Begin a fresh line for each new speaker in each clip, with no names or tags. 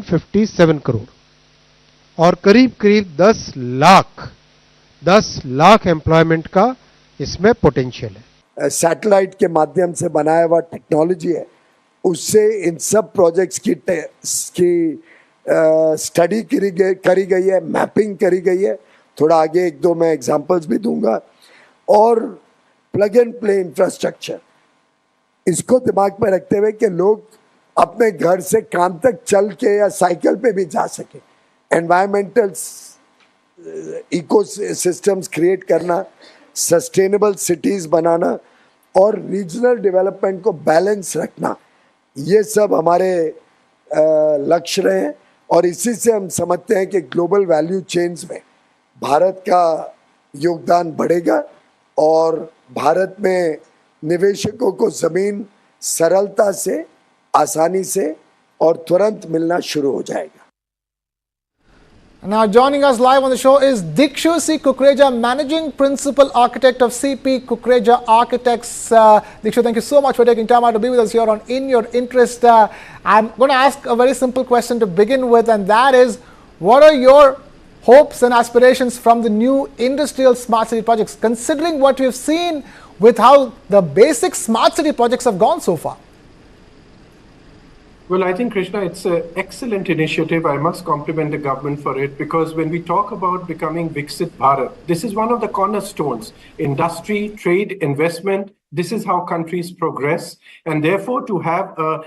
157 करोड़ और करीब करीब 10 लाख एम्प्लॉयमेंट का इसमें पोटेंशियल है।
सैटेलाइट के माध्यम से बनाया हुआ टेक्नोलॉजी है, उससे इन सब प्रोजेक्ट्स की स्टडी करी गई है, मैपिंग करी गई है। थोड़ा आगे एक दो मैं एग्जांपल्स भी दूंगा। और प्लग एंड प्ले इंफ्रास्ट्रक्चर, इसको दिमाग में रखते हुए कि लोग अपने घर से काम तक चल के या साइकिल पे भी जा सके, एनवायरमेंटल इकोसिस्टम्स क्रिएट करना, सस्टेनेबल सिटीज बनाना और रीजनल डेवलपमेंट को बैलेंस रखना, ये सब हमारे लक्ष्य रहे हैं। और इसी से हम समझते हैं कि ग्लोबल वैल्यू चेन्स में भारत का योगदान बढ़ेगा और भारत में निवेशकों को जमीन सरलता से, आसानी से और तुरंत मिलना शुरू हो जाएगा।
Now joining us live on the show is Dikshu C. Kukreja, Managing Principal Architect of CP Kukreja Architects. Dikshu, thank you so much for taking time out to be with us here on In Your Interest. I'm going to ask a very simple question to begin with, and that is, what are your hopes and aspirations from the new industrial smart city projects, considering what we've seen with how the basic smart city projects have gone so far?
Well, I think, Krishna, it's an excellent initiative. I must compliment the government for it, because when we talk about becoming Viksit Bharat, this is one of the cornerstones. Industry, trade, investment, this is how countries progress. And therefore, to have a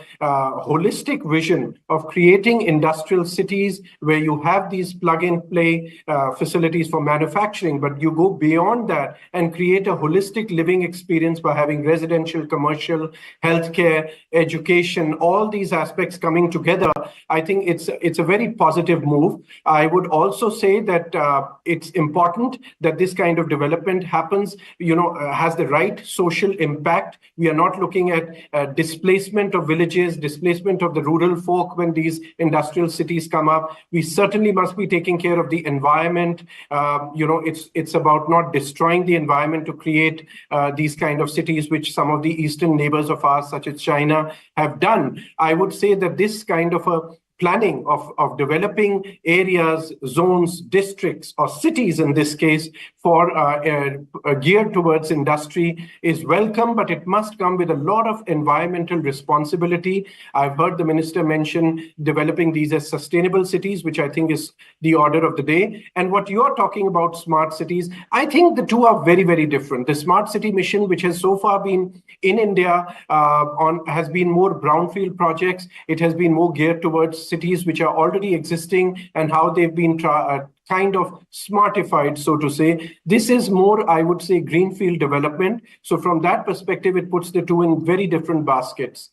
holistic vision of creating industrial cities where you have these plug-and-play facilities for manufacturing, but you go beyond that and create a holistic living experience by having residential, commercial, healthcare, education, all these aspects coming together, I think it's a very positive move. I would also say that it's important that this kind of development happens, has the right social impact. We are not looking at displacement of villages, displacement of the rural folk when these industrial cities come up. We certainly must be taking care of the environment. It's about not destroying the environment to create these kind of cities, which some of the eastern neighbors of ours, such as China, have done. I would say that this kind of a planning of developing areas, zones, districts, or cities in this case, for geared towards industry is welcome, but it must come with a lot of environmental responsibility. I've heard the minister mention developing these as sustainable cities, which I think is the order of the day. And what you're talking about, smart cities, I think the two are very, very different. The smart city mission, which has so far been in India, has been more brownfield projects. It has been more geared towards cities which are already existing and how they've been kind of smartified, so to say. This is more, I would say, greenfield development. So from that perspective, it puts the two in very different baskets.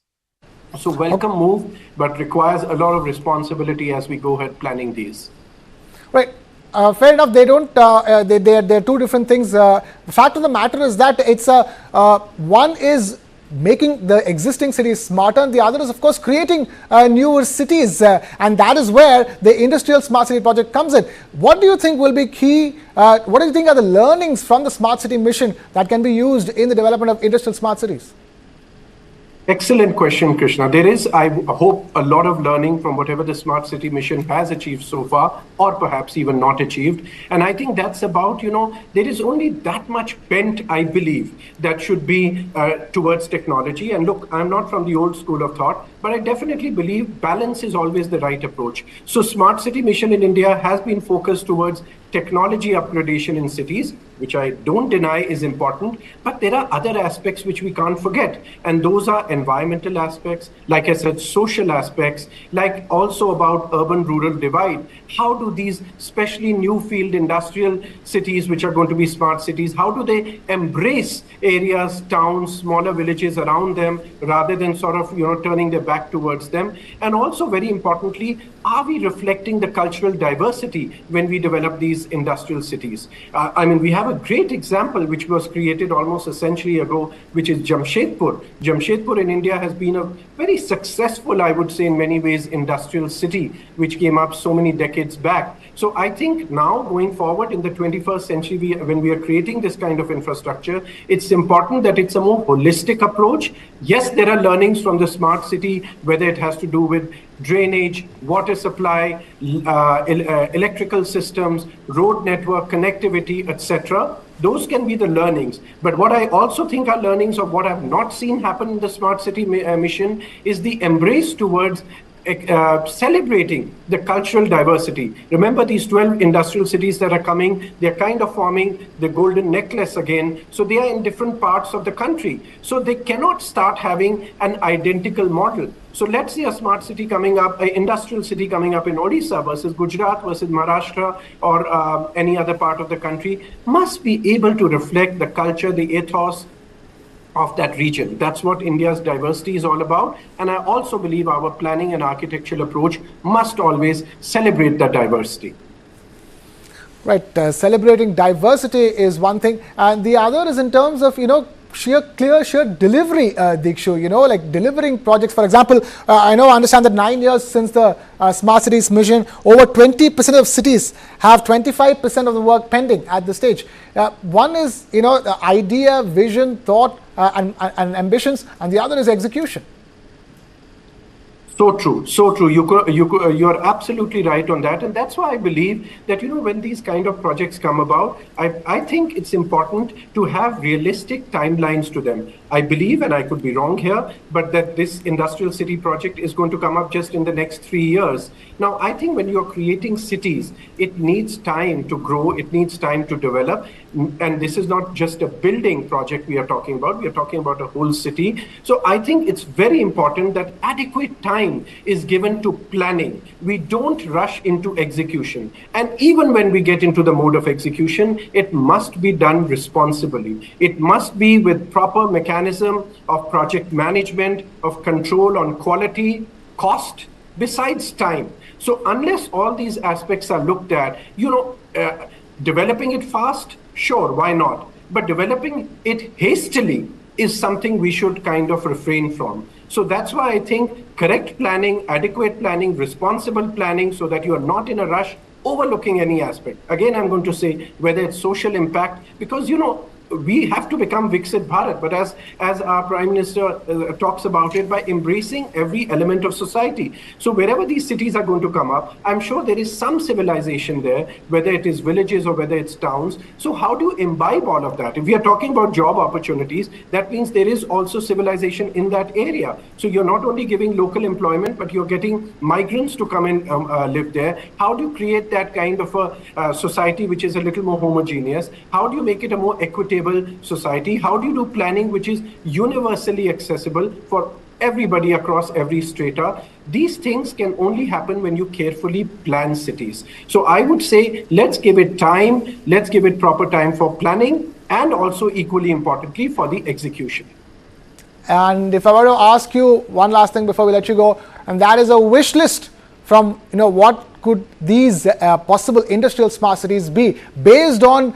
So welcome move, but requires a lot of responsibility as we go ahead planning these.
Right. Fair enough. They don't. They're two different things. The fact of the matter is that it's one is making the existing cities smarter, and the other is, of course, creating newer cities, and that is where the industrial smart city project comes in. What do you think will be key? What do you think are the learnings from the smart city mission that can be used in the development of industrial smart cities?
Excellent question, Krishna. There is, I hope, a lot of learning from whatever the Smart City mission has achieved so far, or perhaps even not achieved. And I think that's about, there is only that much bent, I believe, that should be towards technology. And look, I'm not from the old school of thought, but I definitely believe balance is always the right approach. So Smart City mission in India has been focused towards technology upgradation in cities, which I don't deny is important, but there are other aspects which we can't forget. And those are environmental aspects, like I said, social aspects, like also about urban-rural divide. How do these, especially new field industrial cities, which are going to be smart cities, how do they embrace areas, towns, smaller villages around them, rather than sort of, turning their back towards them? And also, very importantly, are we reflecting the cultural diversity when we develop these industrial cities? We have a great example which was created almost a century ago, which is Jamshedpur. Jamshedpur in India has been a very successful, I would say in many ways, industrial city, which came up so many decades back. So I think now going forward in the 21st century, when we are creating this kind of infrastructure, it's important that it's a more holistic approach. Yes, there are learnings from the smart city city, whether it has to do with drainage, water supply, electrical systems, road network, connectivity, etc. Those can be the learnings. But what I also think are learnings of what I've not seen happen in the smart city mission is the embrace towards celebrating the cultural diversity. Remember these 12 industrial cities that are coming, they're kind of forming the golden necklace again. So they are in different parts of the country. So they cannot start having an identical model. So let's see a smart city coming up, an industrial city coming up in Odisha versus Gujarat versus Maharashtra or any other part of the country must be able to reflect the culture, the ethos of that region. That's what India's diversity is all about. And I also believe our planning and architectural approach must always celebrate that diversity.
Right, celebrating diversity is one thing, and the other is in terms of, sheer delivery, Dikshu, like delivering projects. For example, I understand that 9 years since the Smart Cities mission, over 20% of cities have 25% of the work pending at this stage. One is, the idea, vision, thought, and ambitions, and the other is execution.
So true, so true. You're absolutely right on that. And that's why I believe that, when these kind of projects come about, I think it's important to have realistic timelines to them. I believe, and I could be wrong here, but that this industrial city project is going to come up just in the next 3 years. Now, I think when you're creating cities, it needs time to grow, it needs time to develop. And this is not just a building project we are talking about, we are talking about a whole city. So I think it's very important that adequate time is given to planning. We don't rush into execution. And even when we get into the mode of execution, it must be done responsibly. It must be with proper mechanism of project management, of control on quality, cost, besides time. So unless all these aspects are looked at, developing it fast, sure, why not? But developing it hastily is something we should kind of refrain from. So that's why I think correct planning, adequate planning, responsible planning, so that you are not in a rush overlooking any aspect. Again, I'm going to say whether it's social impact, because, we have to become Viksit Bharat, but as our Prime Minister talks about it, by embracing every element of society. So wherever these cities are going to come up, I'm sure there is some civilization there, whether it is villages or whether it's towns. So how do you imbibe all of that? If we are talking about job opportunities, that means there is also civilization in that area. So you're not only giving local employment, but you're getting migrants to come and live there. How do you create that kind of a society which is a little more homogeneous? How do you make it a more equitable society? How do you do planning which is universally accessible for everybody across every strata? These things can only happen when you carefully plan cities. So I would say, let's give it time, let's give it proper time for planning, and also equally importantly for the execution.
And if I were to ask you one last thing before we let you go, and that is a wish list from, what could these possible industrial smart cities be based on,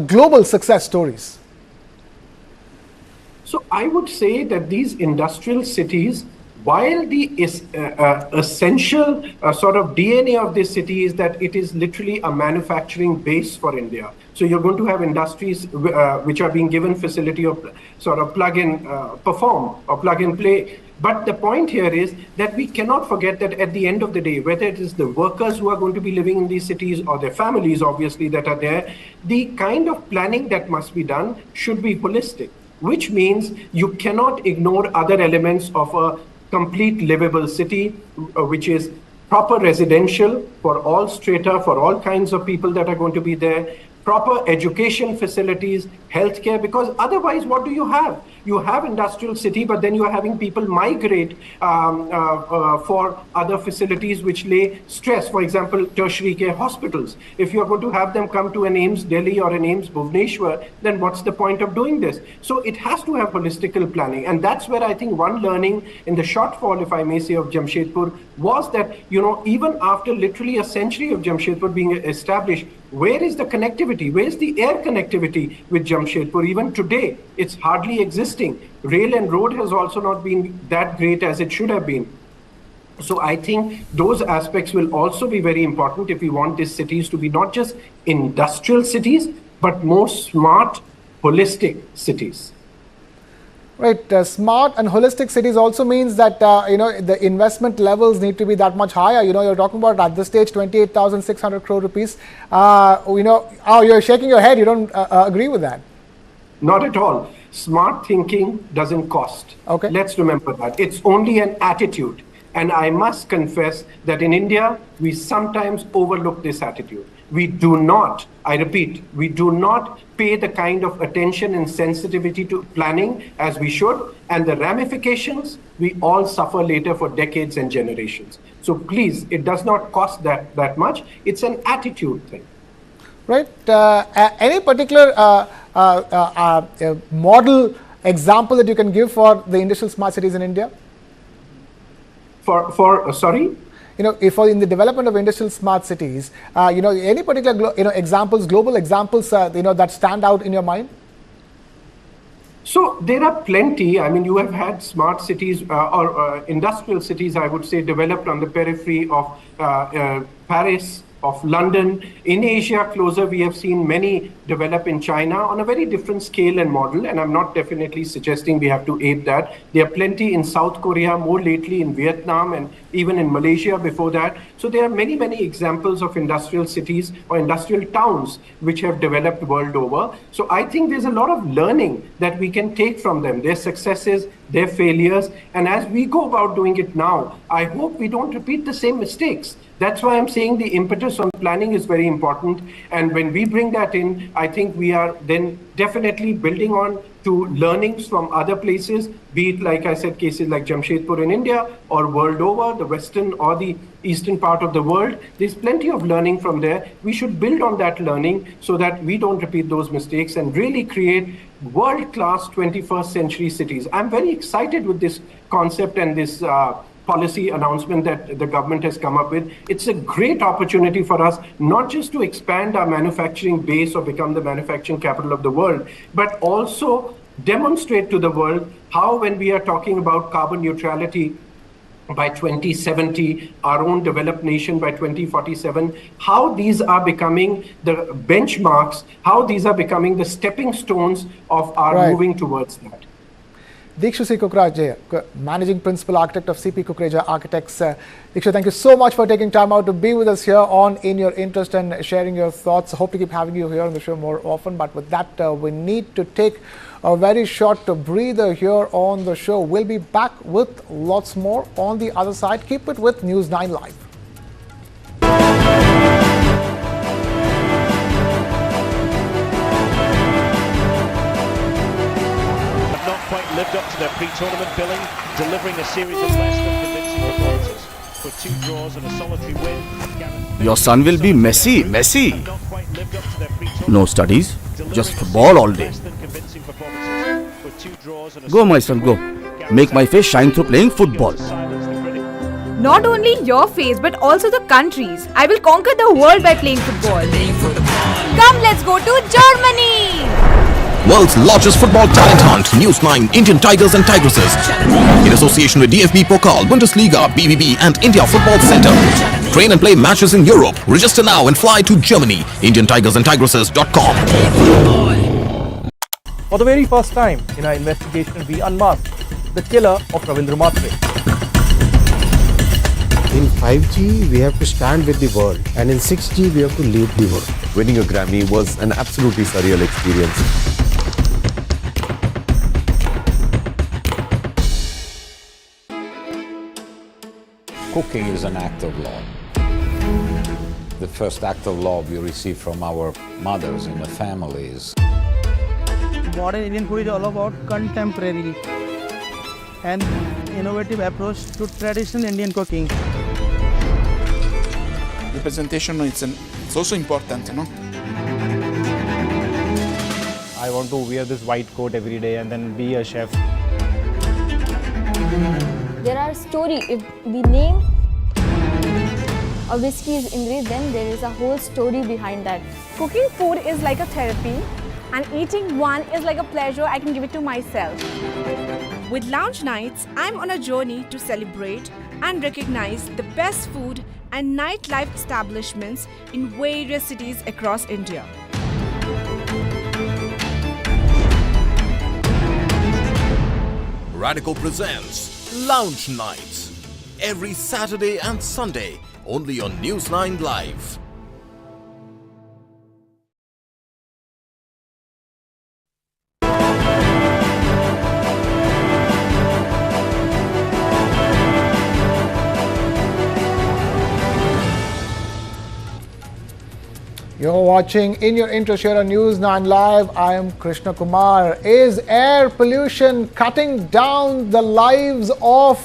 global success stories?
So I would say that these industrial cities, while the essential sort of DNA of this city is that it is literally a manufacturing base for India. So you're going to have industries which are being given facility of sort of plug and perform or plug and play. But the point here is that we cannot forget that at the end of the day, whether it is the workers who are going to be living in these cities or their families, obviously, that are there, the kind of planning that must be done should be holistic, which means you cannot ignore other elements of a complete livable city, which is proper residential for all strata, for all kinds of people that are going to be there, proper education facilities, healthcare, because otherwise what do you have? You have industrial city, but then you are having people migrate for other facilities which lay stress. For example, tertiary care hospitals. If you are going to have them come to an AIIMS Delhi or an AIIMS Bhubaneswar, then what's the point of doing this? So it has to have holistical planning. And that's where I think one learning in the shortfall, if I may say, of Jamshedpur was that, even after literally a century of Jamshedpur being established, where is the connectivity? Where is the air connectivity with Jamshedpur? Even today, it's hardly existing. Rail and road has also not been that great as it should have been. So I think those aspects will also be very important if we want these cities to be not just industrial cities, but more smart, holistic cities.
Right, smart and holistic cities also means that the investment levels need to be that much higher. You're talking about at this stage 28,600 crore rupees. You're shaking your head. You don't agree with that?
Not at all. Smart thinking doesn't cost.
Okay.
Let's remember that. It's only an attitude. And I must confess that in India, we sometimes overlook this attitude. We do not, I repeat, we do not pay the kind of attention and sensitivity to planning as we should. And the ramifications, we all suffer later for decades and generations. So please, it does not cost that much. It's an attitude thing.
Right. Any particular model example that you can give for the industrial smart cities in India?
Sorry?
If in the development of industrial smart cities, any particular examples, global examples, that stand out in your mind?
So there are plenty. I mean, you have had smart cities or industrial cities, I would say, developed on the periphery of Paris, of London. In Asia, closer, we have seen many develop in China on a very different scale and model. And I'm not definitely suggesting we have to ape that. There are plenty in South Korea, more lately in Vietnam, and even in Malaysia before that. So there are many, many examples of industrial cities or industrial towns which have developed world over. So I think there's a lot of learning that we can take from them, their successes, their failures. And as we go about doing it now, I hope we don't repeat the same mistakes. That's why I'm saying the impetus on planning is very important. And when we bring that in, I think we are then definitely building on to learnings from other places, be it, like I said, cases like Jamshedpur in India or world over, the western or the eastern part of the world. There's plenty of learning from there. We should build on that learning so that we don't repeat those mistakes and really create world-class 21st century cities. I'm very excited with this concept and this policy announcement that the government has come up with. It's a great opportunity for us, not just to expand our manufacturing base or become the manufacturing capital of the world, but also demonstrate to the world how, when we are talking about carbon neutrality by 2070, our own developed nation by 2047, how these are becoming the benchmarks, how these are becoming the stepping stones of our moving towards that.
Dikshu Kukreja, Managing Principal Architect of CP Kukreja Architects. Dikshu, thank you so much for taking time out to be with us here on In Your Interest and sharing your thoughts. Hope to keep having you here on the show more often. But with that, we need to take a very short breather here on the show. We'll be back with lots more on the other side. Keep it with News 9 Live.
Lived up to their pre-tournament billing, delivering a series of less than convincing performances. With 2 draws and a solitary win.
Your son will be Messi. No studies, just football all day. Go, my son, go. Make my face shine through playing football.
Not only your face, but also the country's. I will conquer the world by playing football. Come, let's go to Germany!
World's largest football talent hunt, News 9 Indian Tigers and Tigresses. In association with DFB Pokal, Bundesliga, BBB and India Football Center. Train and play matches in Europe. Register now and fly to Germany. IndianTigersandTigresses.com.
For the very first time in our investigation, we unmasked the killer of Ravindra Matre.
In 5G, we have to stand with the world, and in 6G, we have to lead the world.
Winning a Grammy was an absolutely surreal experience.
Cooking is an act of love. The first act of love we receive from our mothers in the families.
Modern Indian food is all about contemporary and innovative approach to traditional Indian cooking.
Representation it's also important, no?
I want to wear this white coat every day and then be a chef.
There are stories. If we name a whiskey is Indri, then there is a whole story behind that.
Cooking food is like a therapy, and eating one is like a pleasure I can give it to myself. With Lounge Nights, I'm on a journey to celebrate and recognize the best food and nightlife establishments in various cities across India.
Radico presents Lounge Nights every Saturday and Sunday only on News 9 Live.
You're watching In Your Interest here on News 9 Live. I am Krishna Kumar. Is air pollution cutting down the lives of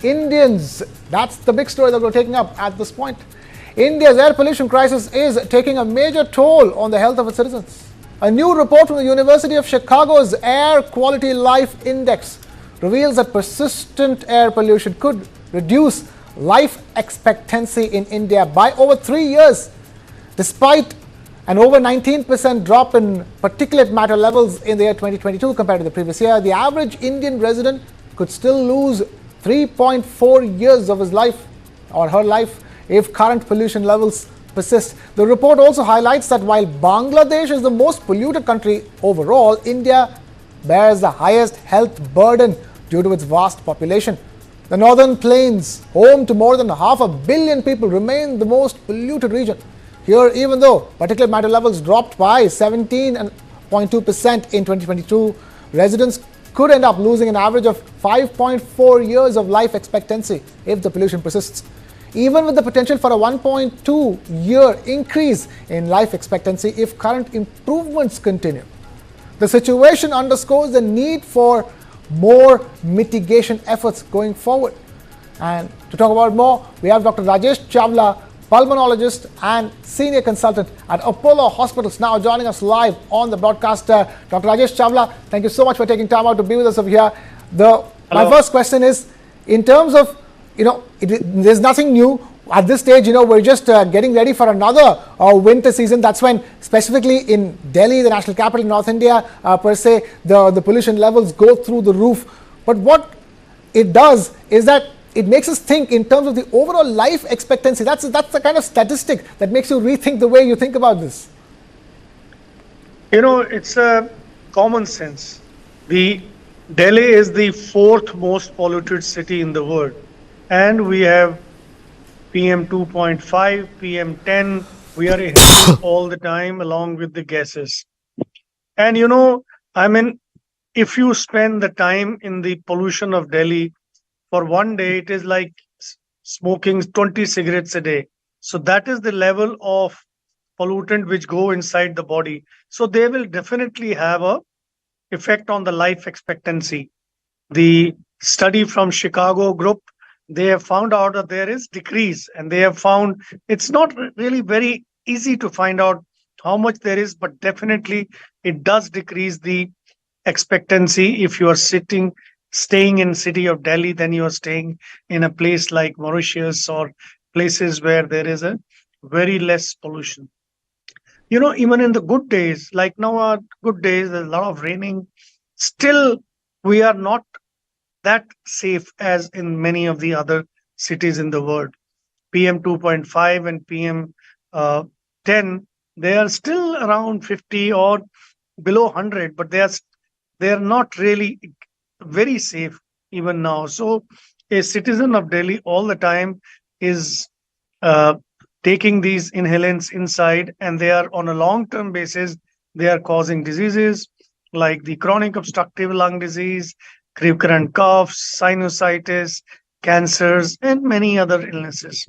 Indians? That's the big story that we're taking up at this point. India's air pollution crisis is taking a major toll on the health of its citizens. A new report from the University of Chicago's Air Quality Life Index reveals that persistent air pollution could reduce life expectancy in India by over 3 years. Despite an over 19% drop in particulate matter levels in the year 2022 compared to the previous year, the average Indian resident could still lose 3.4 years of his life or her life if current pollution levels persist. The report also highlights that while Bangladesh is the most polluted country overall, India bears the highest health burden due to its vast population. The northern plains, home to more than 500 million people, remain the most polluted region. Here, even though particulate matter levels dropped by 17.2% in 2022, residents could end up losing an average of 5.4 years of life expectancy if the pollution persists. Even with the potential for a 1.2-year increase in life expectancy if current improvements continue. The situation underscores the need for more mitigation efforts going forward. And to talk about more, we have Dr. Rajesh Chawla, pulmonologist and senior consultant at Apollo Hospitals, now joining us live on the broadcast. Dr. Rajesh Chawla, thank you so much for taking time out to be with us over here. My first question is, in terms of, there's nothing new. At this stage, we're just getting ready for another winter season. That's when, specifically in Delhi, the national capital in North India, per se, the pollution levels go through the roof. But what it does is that it makes us think in terms of the overall life expectancy. That's the kind of statistic that makes you rethink the way you think about this.
It's a common sense. Delhi is the 4th most polluted city in the world. And we have PM 2.5, PM 10. We are inhaling all the time along with the gases. And if you spend the time in the pollution of Delhi, for one day, it is like smoking 20 cigarettes a day. So that is the level of pollutant which go inside the body. So they will definitely have a effect on the life expectancy. The study from Chicago group, they have found out that there is decrease, and they have found it's not really very easy to find out how much there is, but definitely it does decrease the expectancy if you are staying in city of Delhi than you are staying in a place like Mauritius or places where there is a very less pollution. Even in the good days, like now are good days, there's a lot of raining. Still, we are not that safe as in many of the other cities in the world. PM 2.5 and PM 10, they are still around 50 or below 100, but they are not really very safe even now. So a citizen of Delhi all the time is taking these inhalants inside, and they are on a long-term basis, they are causing diseases like the chronic obstructive lung disease, recurrent coughs, sinusitis, cancers, and many other illnesses.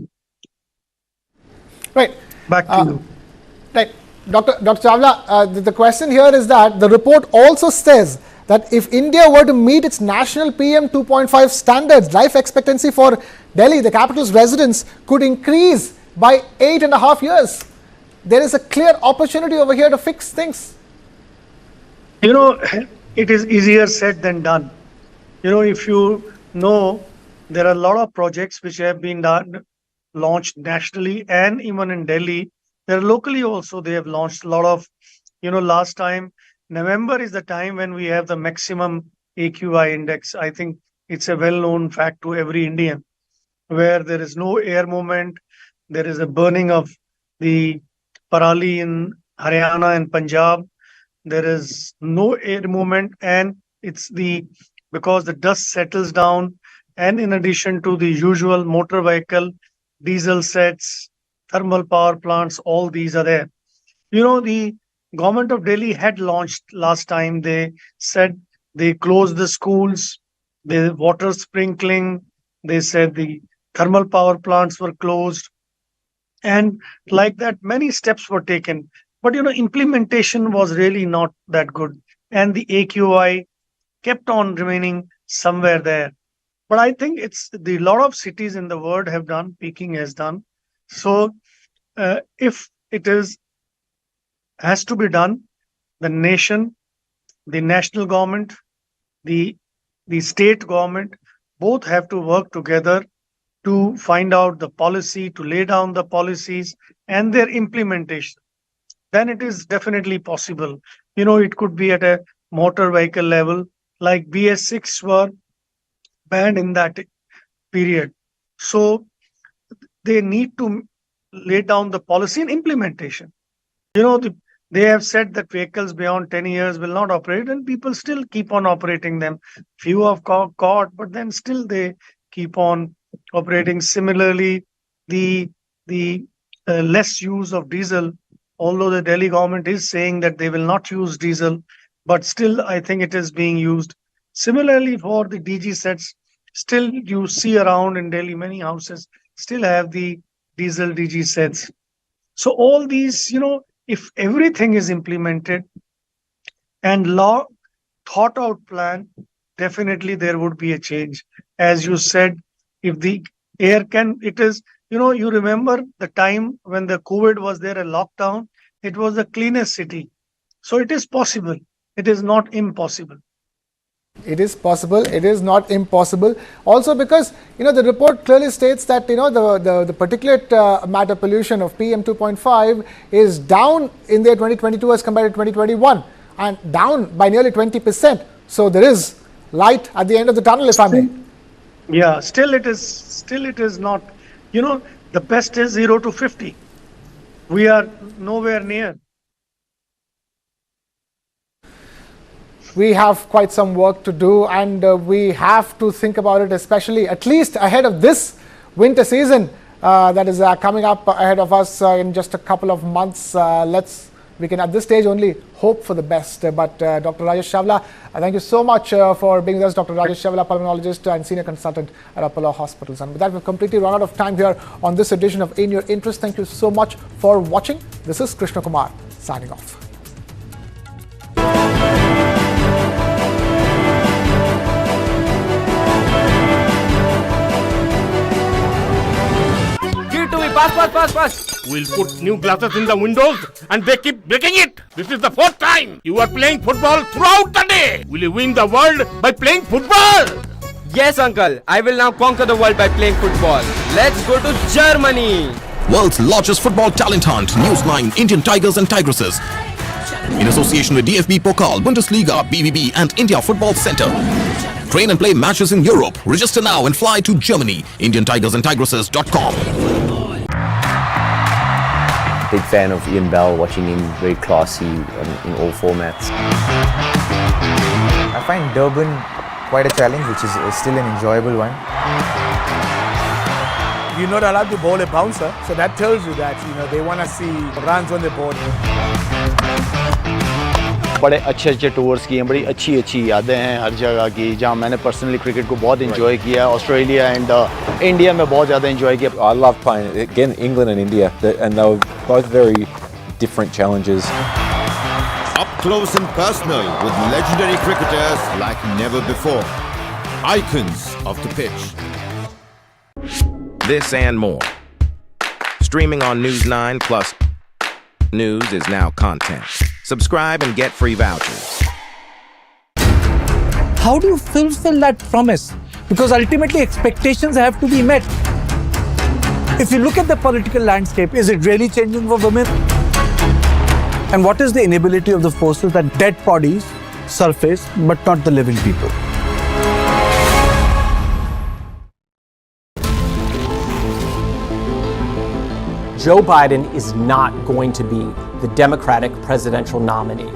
Right.
Back to you.
Right. Dr. Chawla, the question here is that the report also says that if India were to meet its national PM 2.5 standards, life expectancy for Delhi, the capital's residents, could increase by 8.5 years. There is a clear opportunity over here to fix things.
It is easier said than done. If there are a lot of projects which have been launched nationally and even in Delhi. There locally also they have launched a lot of, last time, November is the time when we have the maximum AQI index. I think it's a well-known fact to every Indian, where there is no air movement. There is a burning of the parali in Haryana and Punjab. There is no air movement, and it's the because the dust settles down, and in addition to the usual motor vehicle, diesel sets, thermal power plants, all these are there. The government of Delhi had launched last time. They said they closed the schools, the water sprinkling, they said the thermal power plants were closed, and like that many steps were taken. But implementation was really not that good, and the AQI kept on remaining somewhere there. But I think it's the lot of cities in the world have done, Peking has done. So if it has to be done, the nation, the national government, the state government, both have to work together to find out the policy, to lay down the policies and their implementation. Then it is definitely possible. It could be at a motor vehicle level, like BS6 were banned in that period. So they need to lay down the policy and implementation. They have said that vehicles beyond 10 years will not operate, and people still keep on operating them. Few have caught, but then still they keep on operating. Similarly, the less use of diesel, although the Delhi government is saying that they will not use diesel, but still I think it is being used. Similarly, for the DG sets, still you see around in Delhi, many houses still have the diesel DG sets. So all these, if everything is implemented and thought out plan, definitely there would be a change. As you said, if the air you remember the time when the COVID was there, a lockdown, it was the cleanest city. So it is possible. It is not impossible.
It is possible. It is not impossible. Also because, the report clearly states that, the particulate matter pollution of PM 2.5 is down in the year 2022 as compared to 2021 and down by nearly 20%. So there is light at the end of the tunnel, if I may.
Yeah, still it is not, the best is 0 to 50. We are nowhere near.
We have quite some work to do, and we have to think about it, especially at least ahead of this winter season that is coming up ahead of us in just a couple of months. We can at this stage only hope for the best. But Dr. Rajesh Chawla, thank you so much for being with us. Dr. Rajesh Chawla, pulmonologist and senior consultant at Apollo Hospitals. And with that, we've completely run out of time here on this edition of In Your Interest. Thank you so much for watching. This is Krishna Kumar signing off.
Pass. We'll put new glasses in the windows and they keep breaking it. This is the fourth time. You are playing football throughout the day. Will you win the world by playing football?
Yes, uncle. I will now conquer the world by playing football. Let's go to Germany.
World's largest football talent hunt, News 9 Indian Tigers and Tigresses. In association with DFB Pokal, Bundesliga, BVB and India Football Center. Train and play matches in Europe. Register now and fly to Germany. IndianTigersandTigresses.com.
Big fan of Ian Bell, watching him very classy in all formats.
I find Durban quite a challenge, which is still an enjoyable one.
You're not allowed to bowl a bouncer, so that tells you that they want to see runs on the board.
बड़े अच्छे tours किए हैं, बड़ी अच्छी यादें हैं हर जगह की, जहां मैंने पर्सनली क्रिकेट को बहुत एंजॉय किया, ऑस्ट्रेलिया एंड इंडिया में बहुत ज़्यादा एंजॉय किया.
I love playing again England and India, and they were both very different challenges.
Up close and personal with legendary cricketers like never before. Icons of the pitch.
This and more. Streaming on News 9 Plus. News is now content. Subscribe and get free vouchers.
How do you fulfill that promise? Because ultimately expectations have to be met. If you look at the political landscape, is it really changing for women? And what is the inability of the forces that dead bodies surface but not the living people?
Joe Biden is not going to be the Democratic presidential nominee.